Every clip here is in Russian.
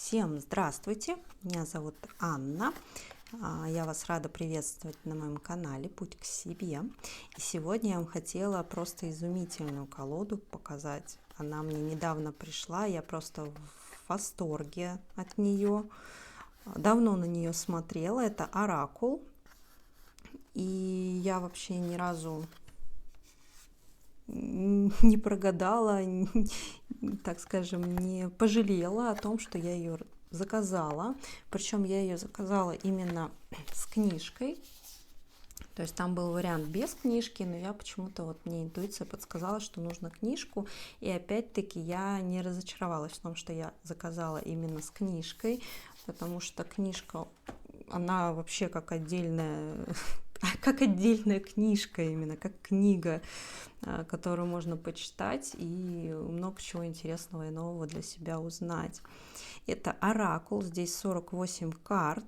Всем здравствуйте, меня зовут Анна, я вас рада приветствовать на моем канале «Путь к себе». И сегодня я вам хотела просто изумительную колоду показать. Она мне недавно пришла, я просто в восторге от нее. Давно на нее смотрела, это Оракул. И я вообще ни разу не прогадала, так скажем, не пожалела о том, что я ее заказала. Причем я ее заказала именно с книжкой. То есть там был вариант без книжки, но я почему-то, мне интуиция подсказала, что нужно книжку. И опять-таки я не разочаровалась в том, что я заказала именно с книжкой, потому что книжка, она вообще как отдельная книжка, именно как книга, которую можно почитать и много чего интересного и нового для себя узнать. Это Оракул, здесь 48 карт,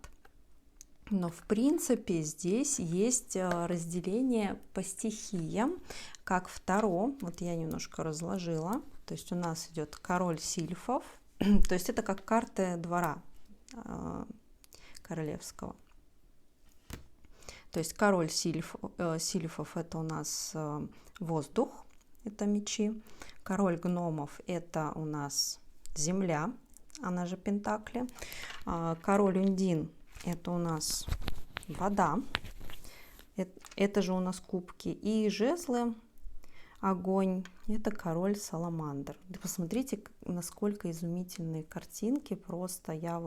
но в принципе здесь есть разделение по стихиям, как в Таро. Вот я немножко разложила. То есть у нас идет король сильфов, то есть это как карты двора королевского. То есть король сильфов это у нас воздух, это мечи. Король гномов это у нас земля, она же пентакли. Король ундин это у нас вода, это же у нас кубки. И жезлы, огонь, это король саламандр. Посмотрите, насколько изумительные картинки. Просто я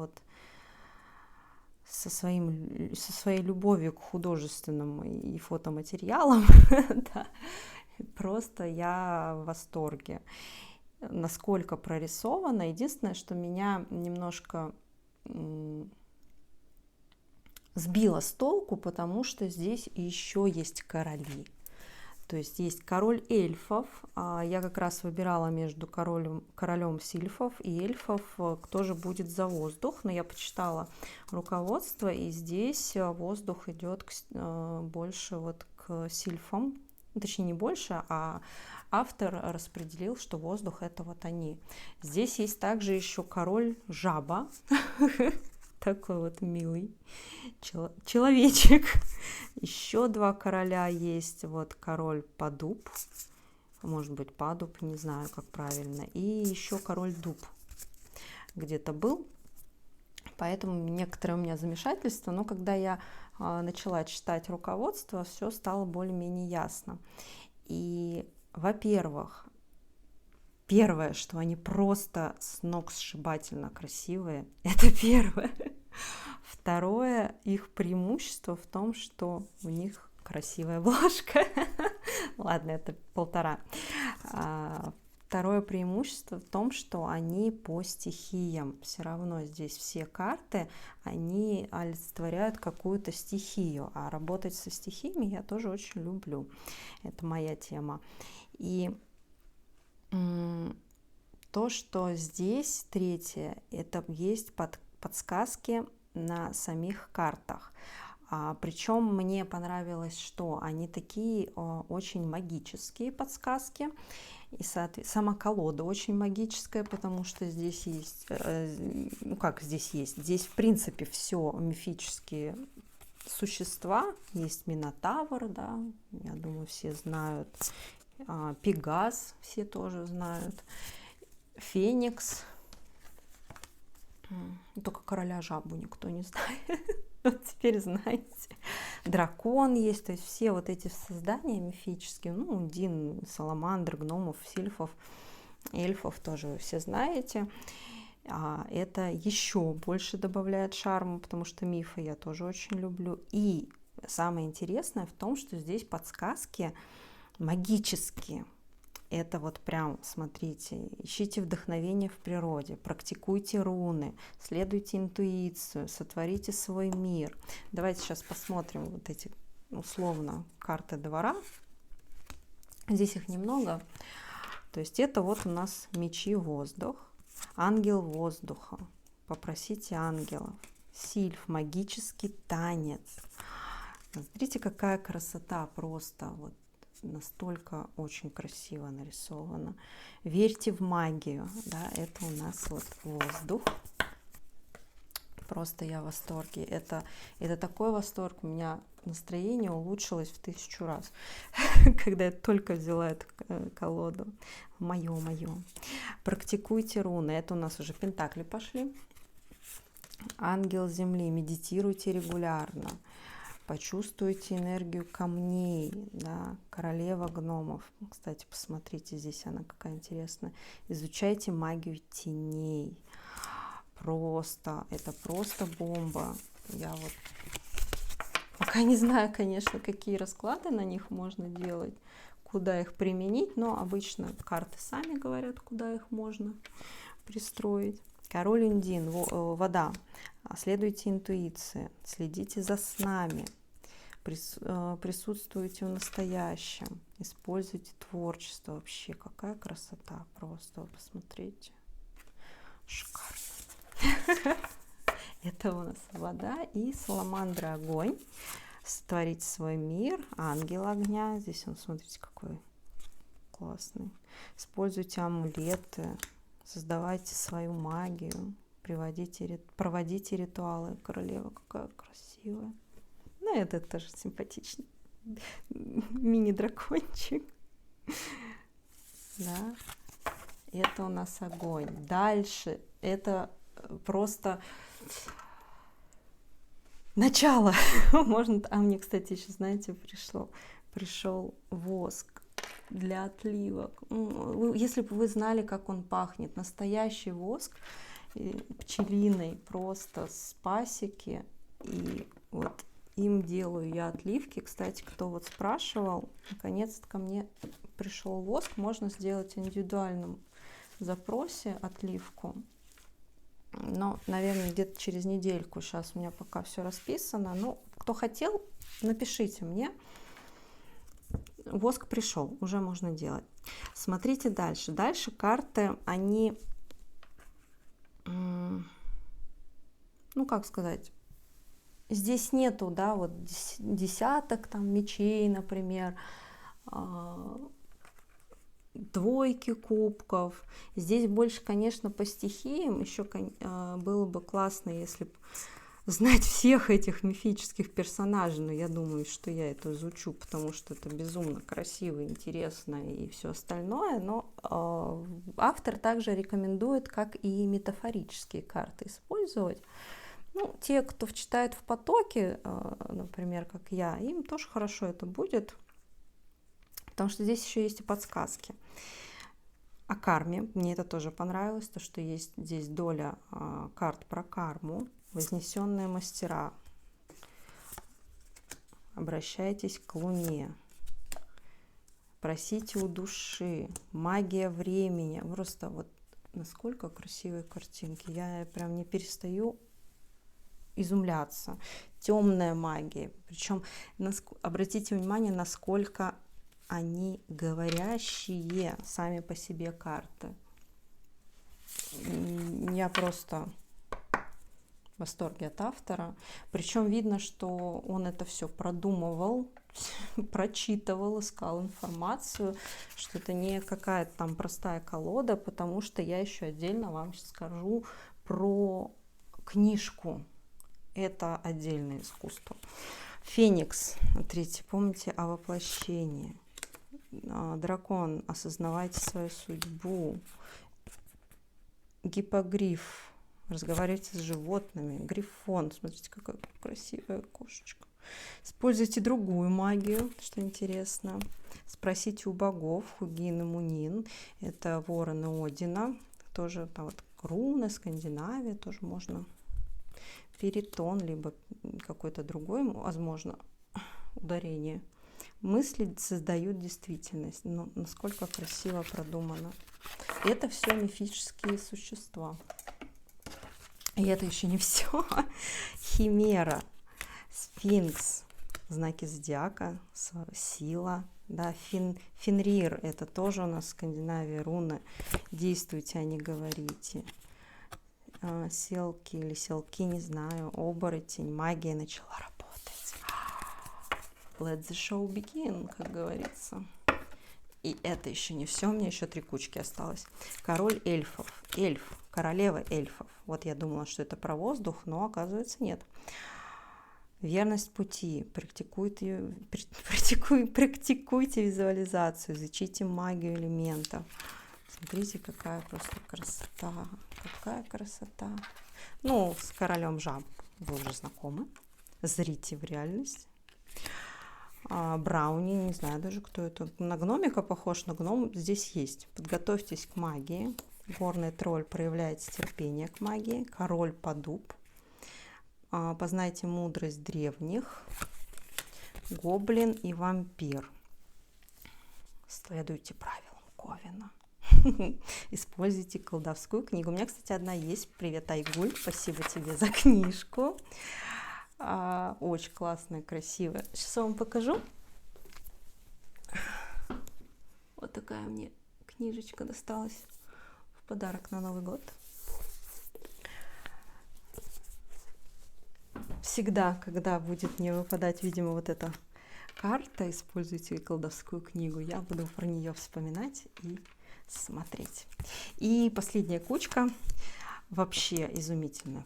со своей любовью к художественным и фотоматериалам, да, просто я в восторге. Насколько прорисовано. Единственное, что меня немножко сбило с толку, потому что здесь еще есть короли. То есть есть король эльфов. Я как раз выбирала между королем сильфов и эльфов, кто же будет за воздух. Но я почитала руководство, и здесь воздух идет больше к сильфам. Точнее, не больше, а автор распределил, что воздух это они. Здесь есть также еще король жаба. Такой милый человечек. Еще два короля есть. Король подуб. Может быть, падуб, не знаю, как правильно. И еще король дуб где-то был. Поэтому некоторое у меня замешательство. Но когда я начала читать руководство, все стало более-менее ясно. И, во-первых, первое, что они просто сногсшибательно красивые, это первое. Второе, их преимущество в том, что у них красивая обложка. Ладно, это полтора. Второе преимущество в том, что они по стихиям. Все равно здесь все карты, они олицетворяют какую-то стихию. А работать со стихиями я тоже очень люблю. Это моя тема. И то, что здесь третье, это есть подсказки на самих картах. Причем мне понравилось, что они такие очень магические подсказки. И сама колода очень магическая, потому что здесь есть, здесь в принципе все мифические существа. Есть Минотавр, да, я думаю, все знают. Пегас все тоже знают. Феникс. Только короля жабу никто не знает. Вот теперь знаете. Дракон есть. То есть все эти создания мифические. Ундин, саламандр, гномов, сильфов, эльфов тоже вы все знаете. Это еще больше добавляет шарма, потому что мифы я тоже очень люблю. И самое интересное в том, что здесь подсказки магические. Это прям, смотрите, ищите вдохновение в природе, практикуйте руны, следуйте интуицию, сотворите свой мир. Давайте сейчас посмотрим эти, условно, карты двора. Здесь их немного. То есть это у нас мечи воздух, ангел воздуха, попросите ангелов, сильф, магический танец. Смотрите, какая красота просто настолько очень красиво нарисовано. Верьте в магию, да, это у нас воздух. Просто я в восторге. Это такой восторг. У меня настроение улучшилось в 1000 раз, когда я только взяла эту колоду. Мое. Практикуйте руны. Это у нас уже пентакли пошли. Ангел Земли. Медитируйте регулярно. Почувствуйте энергию камней, да, королева гномов. Кстати, посмотрите, здесь она какая интересная. Изучайте магию теней. Это просто бомба. Я вот пока не знаю, конечно, какие расклады на них можно делать, куда их применить, но обычно карты сами говорят, куда их можно пристроить. Король Ундин, вода. Следуйте интуиции, следите за снами, присутствуйте в настоящем, используйте творчество. Вообще, какая красота, просто посмотрите. Шикарно. Это у нас вода и саламандра огонь. Сотворите свой мир, ангел огня. Здесь он, смотрите, какой классный. Используйте амулеты, создавайте свою магию, проводите ритуалы. Королева какая красивая. Ну, это тоже симпатичный мини-дракончик. Да. Это у нас огонь. Дальше это просто начало. Можно. А мне, кстати, еще, знаете, пришел воск для отливок. Если бы вы знали, как он пахнет, настоящий воск пчелиный, просто с пасеки. И вот им делаю я отливки. Кстати, кто вот спрашивал, наконец-то ко мне пришел воск. Можно сделать в индивидуальном запросе отливку. Но, наверное, где-то через недельку. Сейчас у меня пока все расписано. Ну, кто хотел, напишите мне. Воск пришел, уже можно делать. Смотрите дальше. Дальше карты, они, ну, как сказать, здесь нету, да, вот десяток там мечей, например, двойки кубков. Здесь больше, конечно, по стихиям. Еще было бы классно, если бы знать всех этих мифических персонажей. Но я думаю, что я это изучу, потому что это безумно красиво, интересно и все остальное. Но автор также рекомендует, как и метафорические карты использовать. Ну, те, кто читает в потоке, например, как я, им тоже хорошо это будет. Потому что здесь еще есть и подсказки о карме. Мне это тоже понравилось, то, что есть здесь доля карт про карму. Вознесенные мастера. Обращайтесь к Луне. Просите у души. Магия времени. Просто вот насколько красивые картинки. Я прям не перестаю изумляться. Темная магия. Причем обратите внимание, насколько они говорящие сами по себе карты. Я просто в восторге от автора. Причем видно, что он это все продумывал, прочитывал, искал информацию, что это не какая-то там простая колода, потому что я еще отдельно вам сейчас скажу про книжку. Это отдельное искусство. Феникс. Смотрите, помните о воплощении. Дракон, осознавайте свою судьбу. Гиппогриф, разговаривайте с животными. Грифон, смотрите, какая красивая кошечка. Используйте другую магию, что интересно. Спросите у богов. Хугин и Мунин, это вороны Одина. Тоже там вот руны, Скандинавия, тоже можно. Перитон, либо какой-то другой, возможно, ударение. Мысли создают действительность. Но насколько красиво продумано. Это все мифические существа. И это еще не все. Химера, сфинкс, знаки зодиака, сила. Да, Фенрир, это тоже у нас в Скандинавии руны. Действуйте, а не говорите. Селки или селки, не знаю. Оборотень, магия начала работать. Let the show begin, как говорится. И это еще не все, мне еще 3 кучки осталось. Король эльфов, эльф, королева эльфов. Вот я думала, что это про воздух, но оказывается нет. Верность пути, практикуйте визуализацию, изучите магию элементов. Смотрите, какая просто красота, какая красота. Ну, с королем жаб вы уже знакомы, зрите в реальность. Брауни, не знаю даже, кто это. На гномика похож, но гном здесь есть. Подготовьтесь к магии. Горный тролль проявляет терпение к магии. Король подуб. Познайте мудрость древних. Гоблин и вампир. Следуйте правилам Ковина. Используйте колдовскую книгу. У меня, кстати, одна есть. Привет, Айгуль. Спасибо тебе за книжку. Очень классная, красивая. Сейчас я вам покажу. Вот такая мне книжечка досталась в подарок на Новый год. Всегда, когда будет мне выпадать, видимо, вот эта карта, используйте колдовскую книгу, я буду про нее вспоминать и смотреть. И последняя кучка. Вообще изумительно.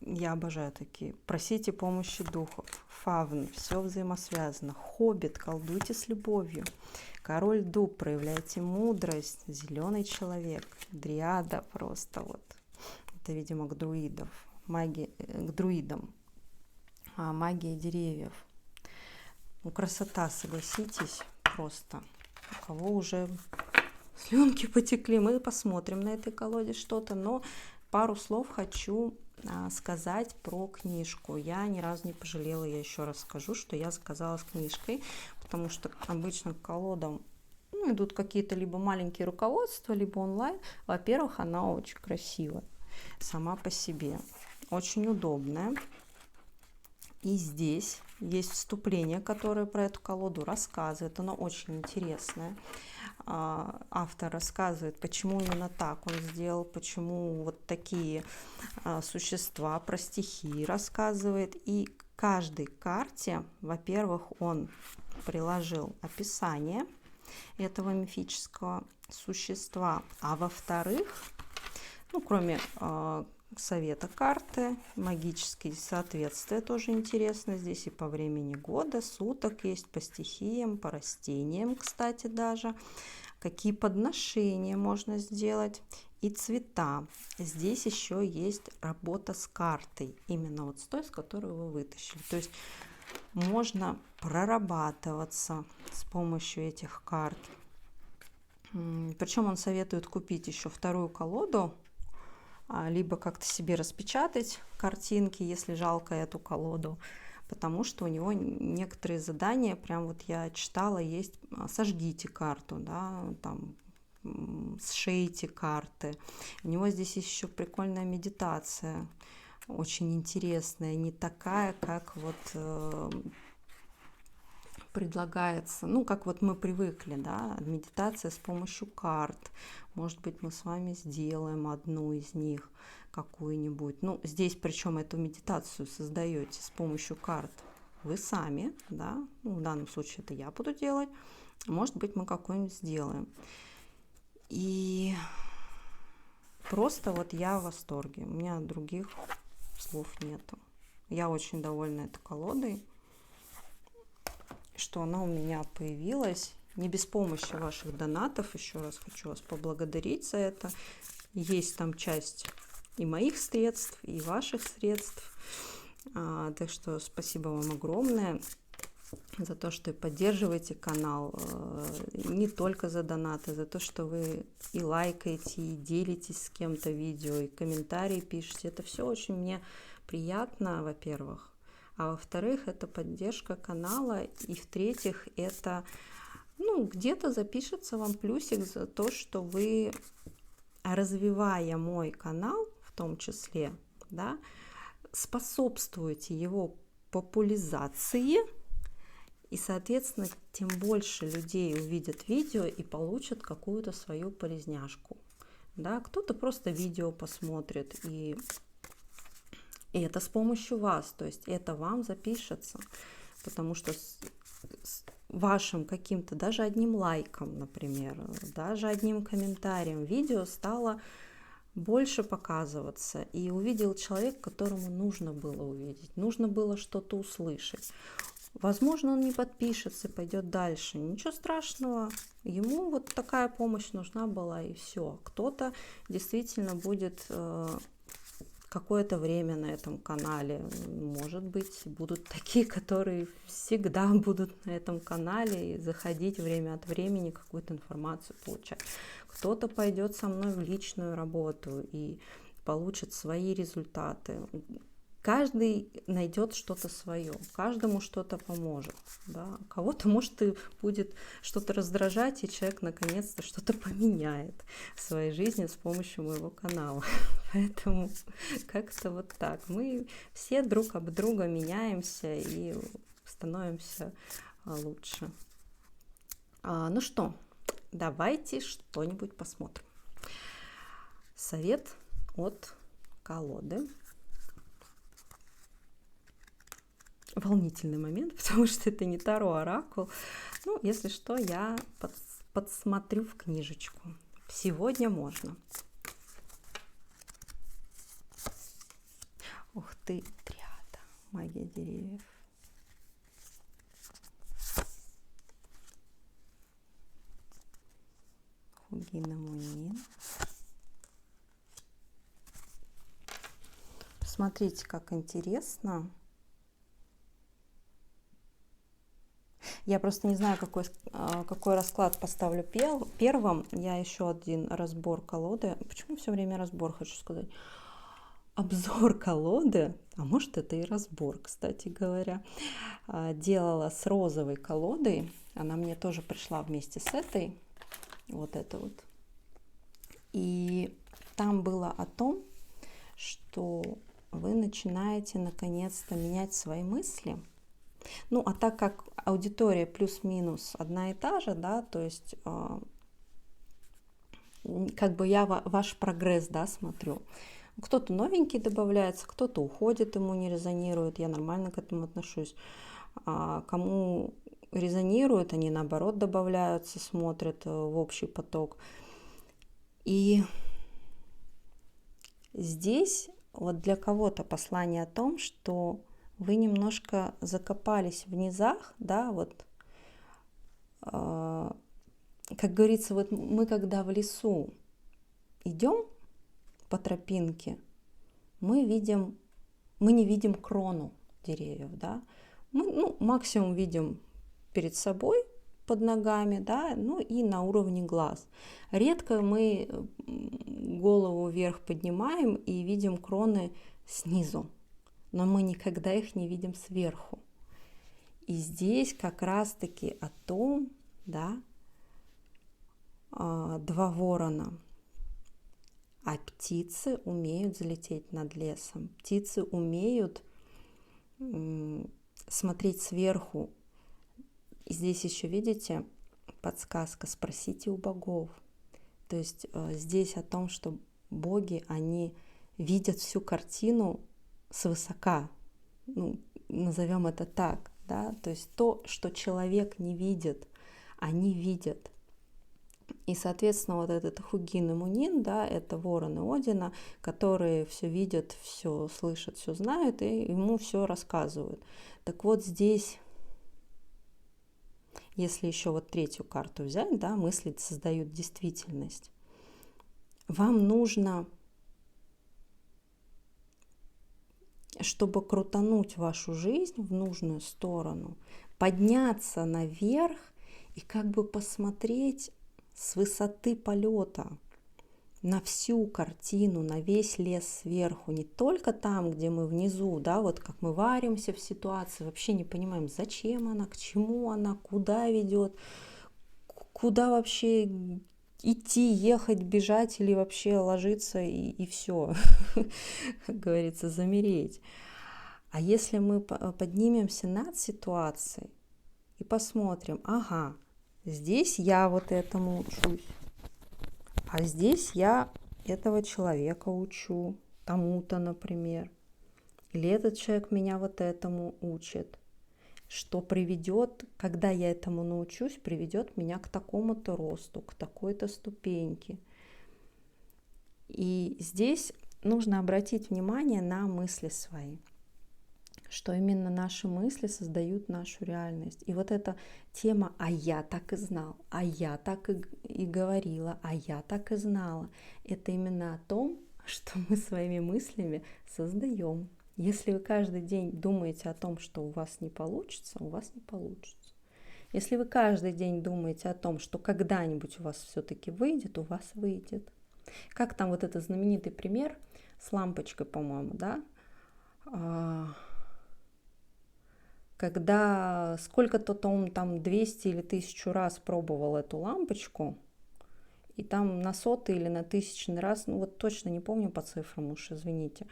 Я обожаю такие. Просите помощи духов. Фавн. Все взаимосвязано. Хоббит. Колдуйте с любовью. Король дуб. Проявляйте мудрость. Зеленый человек. Дриада просто вот. Это, видимо, к друидам. Магия деревьев. Ну, красота, согласитесь. Просто. У кого уже слюнки потекли. Мы посмотрим на этой колоде что-то. Но пару слов хочу сказать про книжку. Я ни разу не пожалела, я еще раз скажу, что я заказала с книжкой, потому что обычно к колодам идут какие-то либо маленькие руководства, либо онлайн. Во-первых, она очень красивая сама по себе, очень удобная. И здесь есть вступление, которое про эту колоду рассказывает. Оно очень интересное. Автор рассказывает, почему именно так он сделал, почему вот такие существа, про стихии рассказывает. И к каждой карте, во-первых, он приложил описание этого мифического существа, а во-вторых, ну, кроме совета карты, магические соответствия тоже интересно. Здесь и по времени года, суток есть, по стихиям, по растениям, кстати, даже. Какие подношения можно сделать. И цвета. Здесь еще есть работа с картой. Именно вот с той, с которой вы вытащили. То есть можно прорабатываться с помощью этих карт. Причем он советует купить еще вторую колоду, либо как-то себе распечатать картинки, если жалко эту колоду, потому что у него некоторые задания, прям вот я читала, есть: сожгите карту, да, там, сшейте карты. У него здесь есть еще прикольная медитация, очень интересная, не такая, как вот предлагается, ну, как вот мы привыкли, да, медитация с помощью карт. Может быть, мы с вами сделаем одну из них, какую-нибудь. Ну, здесь, причем эту медитацию создаете с помощью карт вы сами, да, ну, в данном случае это я буду делать. Может быть, мы какую-нибудь сделаем. И просто вот я в восторге. У меня других слов нету. Я очень довольна этой колодой, что она у меня появилась не без помощи ваших донатов. Еще раз хочу вас поблагодарить за это. Есть там часть и моих средств, и ваших средств. Так что спасибо вам огромное за то, что поддерживаете канал. Не только за донаты, за то, что вы и лайкаете, и делитесь с кем-то видео, и комментарии пишете. Это все очень мне приятно, во-первых. А во-вторых, это поддержка канала. И в-третьих, это, ну, где-то запишется вам плюсик за то, что вы, развивая мой канал, в том числе, да, способствуете его популяризации. И, соответственно, тем больше людей увидят видео и получат какую-то свою полезняшку. Да? Кто-то просто видео посмотрит, и это с помощью вас, то есть это вам запишется, потому что вашим каким-то, даже одним лайком, например, даже одним комментарием видео стало больше показываться, и увидел человек, которому нужно было увидеть, нужно было что-то услышать. Возможно, он не подпишется, пойдет дальше. Ничего страшного. Ему вот такая помощь нужна была, и все. Кто-то действительно будет какое-то время на этом канале. Может быть, будут такие, которые всегда будут на этом канале и заходить время от времени, какую-то информацию получать. Кто-то пойдет со мной в личную работу и получит свои результаты. Каждый найдет что-то свое, каждому что-то поможет. Да? Кого-то, может, и будет что-то раздражать, и человек наконец-то что-то поменяет в своей жизни с помощью моего канала. Поэтому как-то вот так. Мы все друг об друга меняемся и становимся лучше. Ну что, давайте что-нибудь посмотрим. Совет от колоды. Волнительный момент, потому что это не Таро, а оракул. Ну, если что, я подсмотрю в книжечку. Сегодня можно. Ух ты, триада, магия деревьев. Хугина Мунин. Смотрите, как интересно. Я просто не знаю, какой расклад поставлю первым. Я еще один разбор колоды. Почему все время разбор, хочу сказать? Обзор колоды, а может это и разбор, кстати говоря, делала с розовой колодой. Она мне тоже пришла вместе с этой. Вот это вот. И там было о том, что вы начинаете наконец-то менять свои мысли. Ну, а так как аудитория плюс-минус одна и та же, да, то есть как бы я ваш прогресс, да, смотрю. Кто-то новенький добавляется, кто-то уходит, ему не резонирует, я нормально к этому отношусь. А кому резонирует, они наоборот добавляются, смотрят в общий поток. И здесь вот для кого-то послание о том, что вы немножко закопались в низах, да, вот, как говорится, вот мы когда в лесу идем по тропинке, мы не видим крону деревьев, да, мы, максимум видим перед собой, под ногами, да, ну и на уровне глаз. Редко мы голову вверх поднимаем и видим кроны снизу, но мы никогда их не видим сверху. И здесь как раз-таки о том, да, два ворона. А птицы умеют взлететь над лесом. Птицы умеют смотреть сверху. И здесь еще, видите, подсказка: спросите у богов. То есть здесь о том, что боги, они видят всю картину свысока, ну, назовем это так, да, то есть то, что человек не видит, они видят. И, соответственно, вот этот Хугин и Мунин, да, это вороны Одина, которые все видят, все слышат, все знают, и ему все рассказывают. Так вот здесь, если еще вот третью карту взять, да, мысли создают действительность. Вам нужно, чтобы крутануть вашу жизнь в нужную сторону, подняться наверх и как бы посмотреть с высоты полета на всю картину, на весь лес сверху, не только там, где мы внизу, да, вот как мы варимся в ситуации, вообще не понимаем, зачем она, к чему она, куда ведет, куда вообще идти, ехать, бежать или вообще ложиться и все, как говорится, замереть. А если мы поднимемся над ситуацией и посмотрим, ага, здесь я вот этому учусь, а здесь я этого человека учу, тому-то, например. Или этот человек меня вот этому учит. что приведет, когда я этому научусь, приведет меня к такому-то росту, к такой-то ступеньке. И здесь нужно обратить внимание на мысли свои, что именно наши мысли создают нашу реальность. И вот эта тема «а я так и знал», «а я так и говорила», «а я так и знала», это именно о том, что мы своими мыслями создаем. Если вы каждый день думаете о том, что у вас не получится, у вас не получится. Если вы каждый день думаете о том, что когда-нибудь у вас все-таки выйдет, у вас выйдет. Как там вот этот знаменитый пример с лампочкой, по-моему, да? Когда сколько-то он там 200 или 1000 раз пробовал эту лампочку, и там на 100-й или на 1000-й раз, ну вот точно не помню по цифрам, уж извините,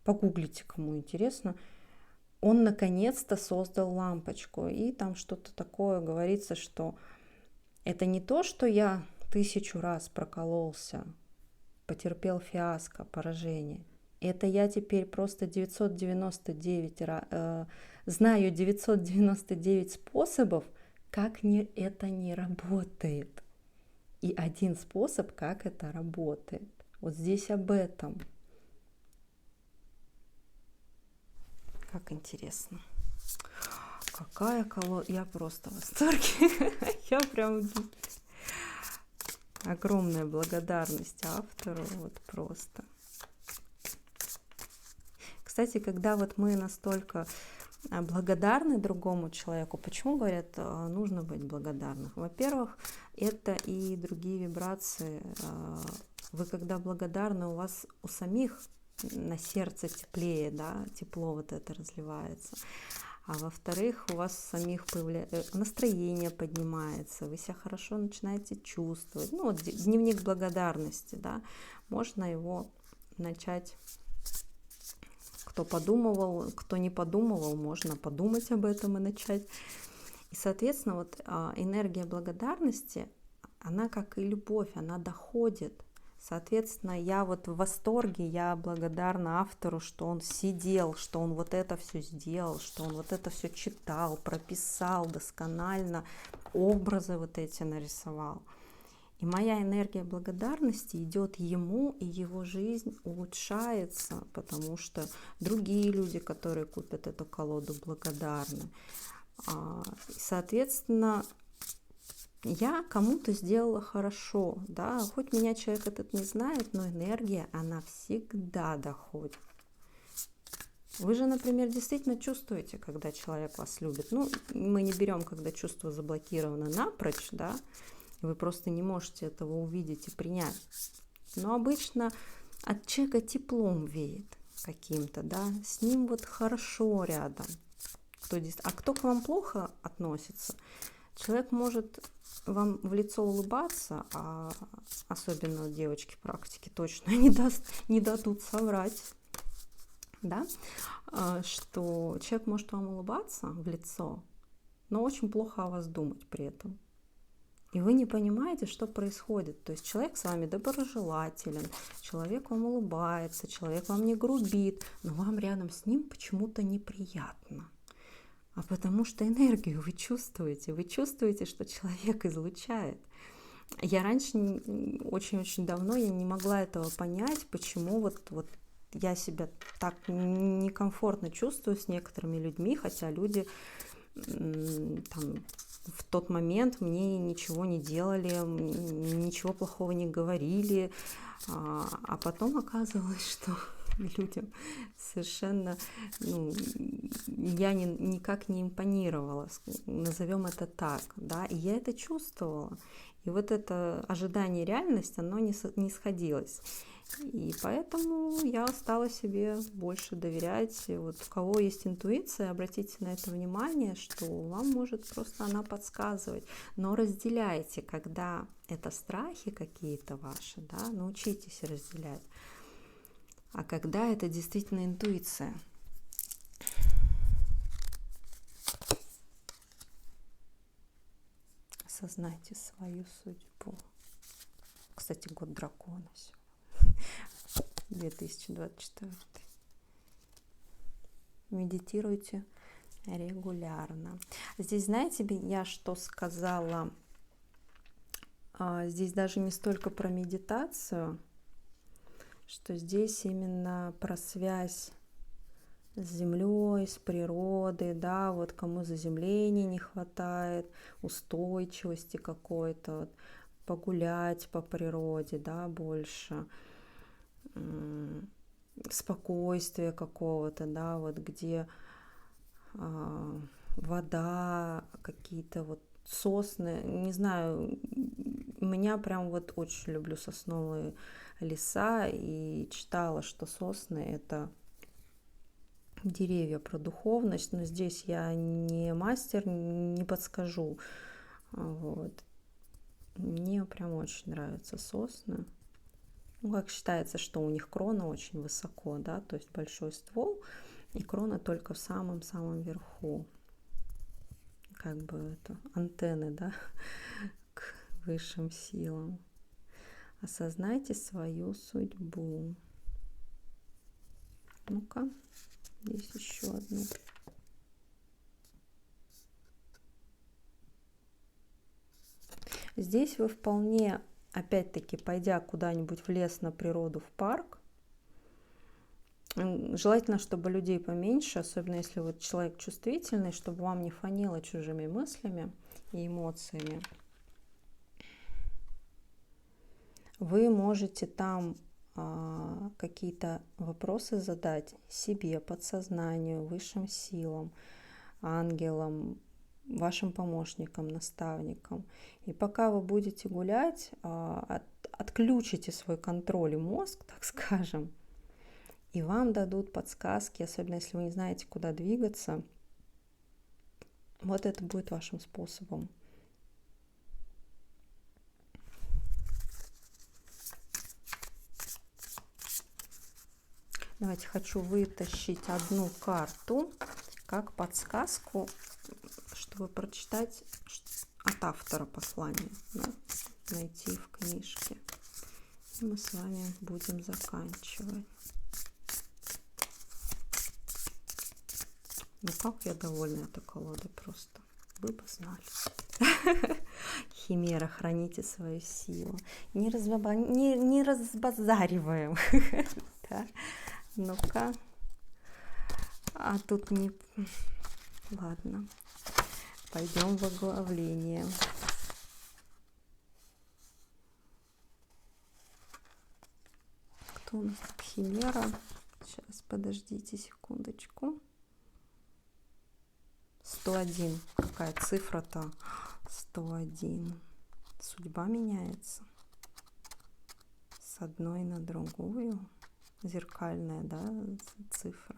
погуглите, кому интересно, он наконец-то создал лампочку. И там что-то такое говорится, что это не то, что я 1000 раз прокололся, потерпел фиаско, поражение. Это я теперь просто 999 знаю 999 способов, как это не работает. И один способ, как это работает. Вот здесь об этом. Как интересно. Какая колода. Я просто в восторге. Я прям... Огромная благодарность автору. Вот просто. Кстати, когда вот мы настолько благодарны другому человеку, почему говорят, нужно быть благодарным? Во-первых, это и другие вибрации. Вы когда благодарны, у вас у самих на сердце теплее, да, тепло вот это разливается. А во-вторых, у вас самих настроение поднимается, вы себя хорошо начинаете чувствовать. Ну вот дневник благодарности, да, можно его начать. Кто подумывал, кто не подумывал, можно подумать об этом и начать. И, соответственно, вот энергия благодарности, она как и любовь, она доходит. Соответственно, я вот в восторге, я благодарна автору, что он сидел, что он вот это все сделал, что он вот это все читал, прописал досконально, образы вот эти нарисовал. И моя энергия благодарности идет ему, и его жизнь улучшается, потому что другие люди, которые купят эту колоду, благодарны. Соответственно, я кому-то сделала хорошо, да, хоть меня человек этот не знает, но энергия, она всегда доходит. Вы же, например, действительно чувствуете, когда человек вас любит. Ну, мы не берем, когда чувство заблокировано напрочь, да, вы просто не можете этого увидеть и принять. Но обычно от человека теплом веет каким-то, да, с ним вот хорошо рядом. А кто к вам плохо относится, человек может вам в лицо улыбаться, а особенно девочки практики точно не дадут соврать, да, что человек может вам улыбаться в лицо, но очень плохо о вас думать при этом. И вы не понимаете, что происходит. То есть человек с вами доброжелателен, человек вам улыбается, человек вам не грубит, но вам рядом с ним почему-то неприятно. А потому что энергию вы чувствуете, что человек излучает. Я раньше, очень-очень давно, я не могла этого понять, почему вот я себя так некомфортно чувствую с некоторыми людьми, хотя люди там, в тот момент мне ничего не делали, ничего плохого не говорили, а потом оказалось, что людям совершенно, я никак не импонировала, назовем это так, да, и я это чувствовала. И вот это ожидание и реальность, оно не сходилось. И поэтому я стала себе больше доверять. Вот у кого есть интуиция, обратите на это внимание, что вам может просто она подсказывать. Но разделяйте, когда это страхи какие-то ваши, да, научитесь разделять. А когда это действительно интуиция. Осознайте свою судьбу. Кстати, год дракона сегодня. 2024. Медитируйте, регулярно. Здесь, знаете, я что сказала? Здесь даже не столько про медитацию, что здесь именно про связь с землей, с природой, да, вот кому заземления не хватает, устойчивости какой-то, вот, погулять по природе, да, больше, спокойствия какого-то, да, вот где вода, какие-то вот сосны, не знаю, меня прям вот очень люблю сосновые леса, и читала, что сосны это деревья про духовность, но здесь я не мастер, не подскажу. Вот. Мне прям очень нравятся сосны. Ну, как считается, что у них крона очень высоко, да, то есть большой ствол, и крона только в самом-самом верху. Как бы это антенны, да, к высшим силам. Осознайте свою судьбу. Ну-ка, здесь еще одну. Здесь вы вполне, опять-таки, пойдя куда-нибудь в лес, на природу, в парк, желательно, чтобы людей поменьше, особенно если вот человек чувствительный, чтобы вам не фонило чужими мыслями и эмоциями. Вы можете там какие-то вопросы задать себе, подсознанию, высшим силам, ангелам, вашим помощникам, наставникам. И пока вы будете гулять, отключите свой контроль и мозг, так скажем, и вам дадут подсказки, особенно если вы не знаете, куда двигаться. Вот это будет вашим способом. Давайте хочу вытащить одну карту как подсказку, чтобы прочитать от автора послания, да, найти в книжке. И мы с вами будем заканчивать. Ну как я довольна этой колодой просто. Вы бы знали. Химера, храните свою силу. Не разбазариваем. Да. Ну-ка. А тут не... Ладно. Пойдем в оглавление. Кто у нас тут химера? Сейчас, подождите секундочку. 101. Какая цифра-то? 101. Судьба меняется. С одной на другую. Зеркальная, да, цифра.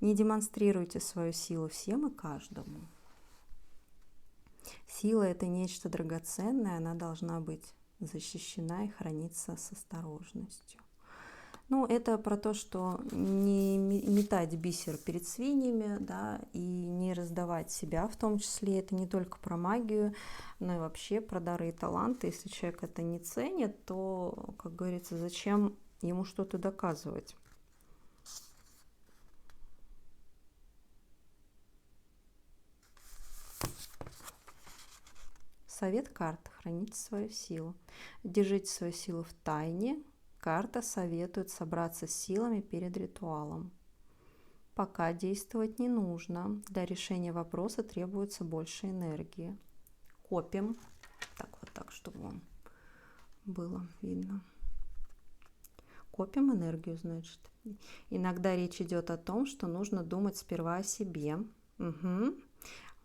Не демонстрируйте свою силу всем и каждому. Сила – это нечто драгоценное, она должна быть защищена и храниться с осторожностью. Ну, это про то, что не метать бисер перед свиньями, да, и не раздавать себя в том числе. Это не только про магию, но и вообще про дары и таланты. Если человек это не ценит, то, как говорится, зачем ему что-то доказывать? Совет карт. Храните свою силу. Держите свою силу в тайне. Карта советует собраться с силами перед ритуалом. Пока действовать не нужно. Для решения вопроса требуется больше энергии. Копим. Так, вот так, чтобы вам было видно. Копим энергию, значит. Иногда речь идет о том, что нужно думать сперва о себе. Угу.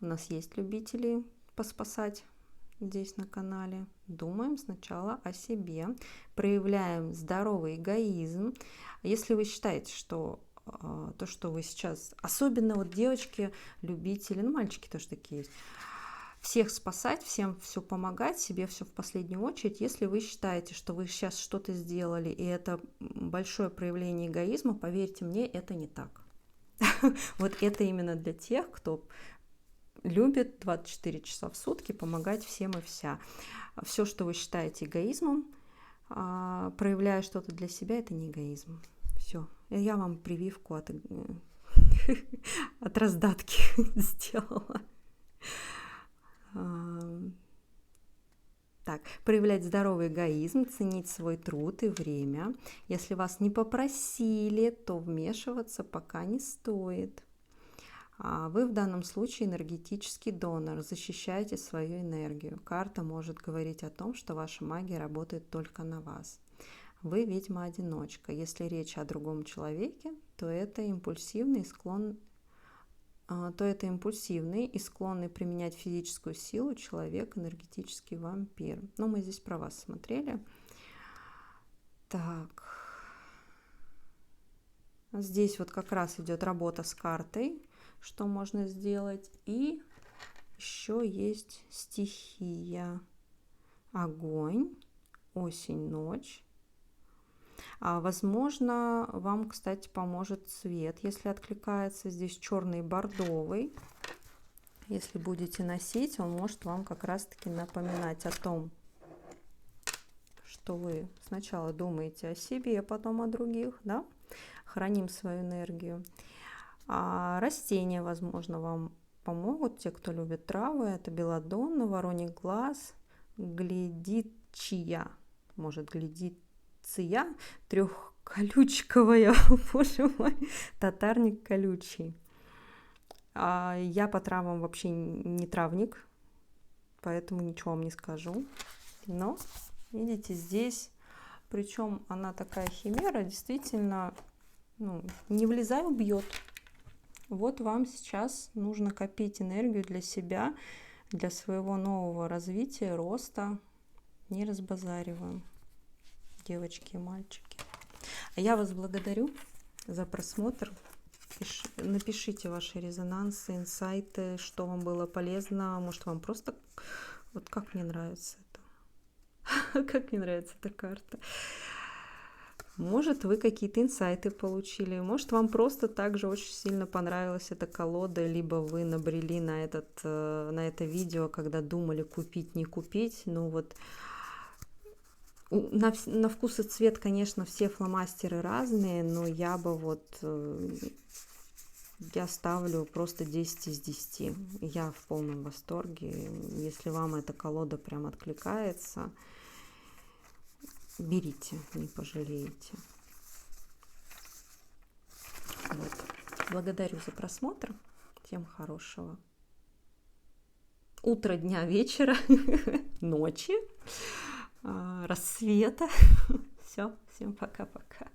У нас есть любители поспасать здесь на канале. Думаем сначала о себе, проявляем здоровый эгоизм. Если вы считаете, что то, что вы сейчас, особенно вот девочки, любители, ну мальчики тоже такие есть, всех спасать, всем все помогать, себе все в последнюю очередь, если вы считаете, что вы сейчас что-то сделали, и это большое проявление эгоизма, поверьте мне, это не так. Вот это именно для тех, кто любит 24 часа в сутки помогать всем и вся. Все, что вы считаете эгоизмом, проявляя что-то для себя, это не эгоизм. Все. Я вам прививку от раздатки сделала. Так, проявлять здоровый эгоизм, ценить свой труд и время. Если вас не попросили, то вмешиваться пока не стоит. Вы в данном случае энергетический донор, защищаете свою энергию. Карта может говорить о том, что ваша магия работает только на вас. Вы, ведьма-одиночка. Если речь о другом человеке, то это импульсивный и склонный применять физическую силу человек, энергетический вампир. Но мы здесь про вас смотрели. Так. Здесь вот как раз идет работа с картой, что можно сделать. И еще есть стихия. Огонь, осень, ночь. Возможно, вам, кстати, поможет цвет, если откликается. Здесь черный и бордовый. Если будете носить, он может вам как раз-таки напоминать о том, что вы сначала думаете о себе, а потом о других, да? Храним свою энергию. Растения, возможно, вам помогут. Те, кто любит травы, это белладонна, вороний глаз, гледичия, может, гледиция, трехколючковая, боже мой, татарник колючий. Я по травам вообще не травник, поэтому ничего вам не скажу. Но, видите, здесь, причем она такая химера, действительно, не влезай, убьет. Вот вам сейчас нужно копить энергию для себя, для своего нового развития, роста. Не разбазариваем, девочки и мальчики. Я вас благодарю за просмотр. Напишите ваши резонансы, инсайты, что вам было полезно. Может, вам просто... Вот как мне нравится это. Как мне нравится эта карта. Может, вы какие-то инсайты получили. Может, вам просто также очень сильно понравилась эта колода, либо вы набрели на это видео, когда думали купить, не купить. Ну вот... На вкус и цвет, конечно, все фломастеры разные, но я ставлю просто 10 из 10. Я в полном восторге. Если вам эта колода прям откликается, берите, не пожалеете. Вот. Благодарю за просмотр. Всем хорошего утра, дня, вечера, ночи, рассвета. Все, всем пока-пока.